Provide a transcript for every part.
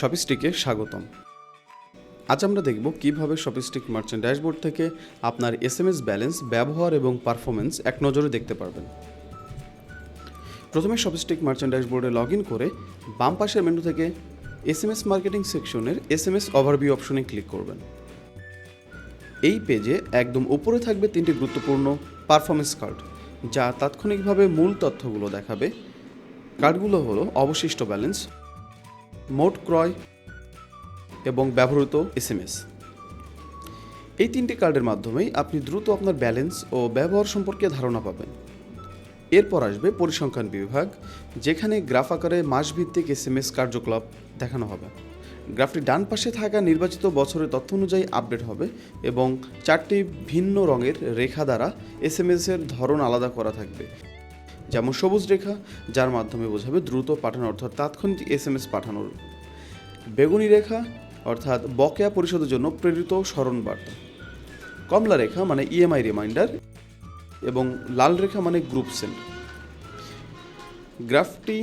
শপিস্টিকে স্বাগতম। আজ আমরা দেখব কিভাবে শপিস্টিক মার্চেন্ট ড্যাশবোর্ড থেকে আপনার এসএমএস ব্যালেন্স, ব্যবহার এবং পারফরমেন্স এক নজরে দেখতে পারবেন। প্রথমে শপিস্টিক মার্চেন্ট ড্যাশবোর্ডে লগ ইন করে বাম পাশের মেনু থেকে এসএমএস মার্কেটিং সেকশনের এসএমএস ওভারভিউ অপশনে ক্লিক করবেন। এই পেজে একদম উপরে থাকবে তিনটি গুরুত্বপূর্ণ পারফরমেন্স কার্ড, যা তাৎক্ষণিকভাবে মূল তথ্যগুলো দেখাবে। কার্ডগুলো হলো অবশিষ্ট ব্যালেন্স, মোট ক্রয় এবং ব্যবহৃত এসএমএস। এই তিনটি কার্ডের মাধ্যমেই আপনি দ্রুত আপনার ব্যালেন্স ও ব্যবহার সম্পর্কে ধারণা পাবেন। এরপর আসবে পরিসংখ্যান বিভাগ, যেখানে গ্রাফ আকারে মাসভিত্তিক এসএমএস কার্যকলাপ দেখানো হবে। গ্রাফটি ডান পাশে থাকা নির্বাচিত বছরের তথ্য অনুযায়ী আপডেট হবে এবং 4টি ভিন্ন রঙের রেখা দ্বারা এসএমএসের ধরন আলাদা করা থাকবে। যেমন সবুজ রেখা, যার মাধ্যমে বোঝাবে দ্রুত পাঠানো অর্থাৎ তাৎক্ষণিক এসএমএস পাঠানোর; বেগুনি রেখা অর্থাৎ বকেয়া পরিশোধের জন্য প্রেরিত স্মরণ বার্তা; কমলা রেখা মানে ইএমআই রিমাইন্ডার; এবং লাল রেখা মানে গ্রুপ সেন্ড। গ্রাফটি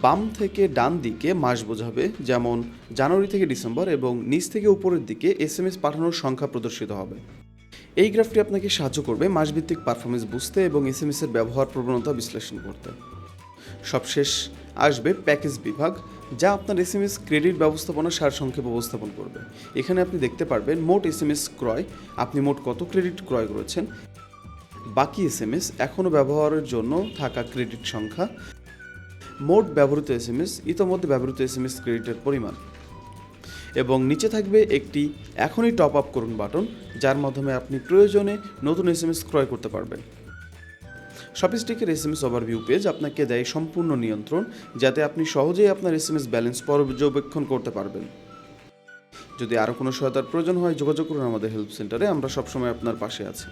বাম থেকে ডান দিকে মাস বোঝাবে, যেমন জানুয়ারি থেকে ডিসেম্বর, এবং নিচ থেকে উপরের দিকে এসএমএস পাঠানোর সংখ্যা প্রদর্শিত হবে। এই গ্রাফটি আপনাকে সাহায্য করবে মাসভিত্তিক পারফরমেন্স বুঝতে এবং এসএমএসের ব্যবহার প্রবণতা বিশ্লেষণ করতে। সবশেষ আসবে প্যাকেজ বিভাগ, যা আপনার এসএমএস ক্রেডিট ব্যবস্থাপনা সারসংক্ষেপ উপস্থাপন করবে। এখানে আপনি দেখতে পারবেন মোট এসএমএস ক্রয়, আপনি মোট কত ক্রেডিট ক্রয় করেছেন, বাকি এসএমএস এখনও ব্যবহারের জন্য থাকা ক্রেডিট সংখ্যা, মোট ব্যবহৃত এসএমএস, ইতোমধ্যে ব্যবহৃত এসএমএস ক্রেডিটের পরিমাণ, এবং নিচে থাকবে একটি এখনই টপ আপ করুন বাটন, যার মাধ্যমে আপনি প্রয়োজনে নতুন এসএমএস ক্রয় করতে পারবেন। শপিস্টিকের এসএমএস ওভারভিউ পেজ আপনাকে দেয় সম্পূর্ণ নিয়ন্ত্রণ, যাতে আপনি সহজেই আপনার এসএমএস ব্যালেন্স পর্যবেক্ষণ করতে পারবেন। যদি আরও কোনো সহায়তার প্রয়োজন হয়, যোগাযোগ করুন আমাদের হেল্প সেন্টারে, আমরা সবসময় আপনার পাশে আছি।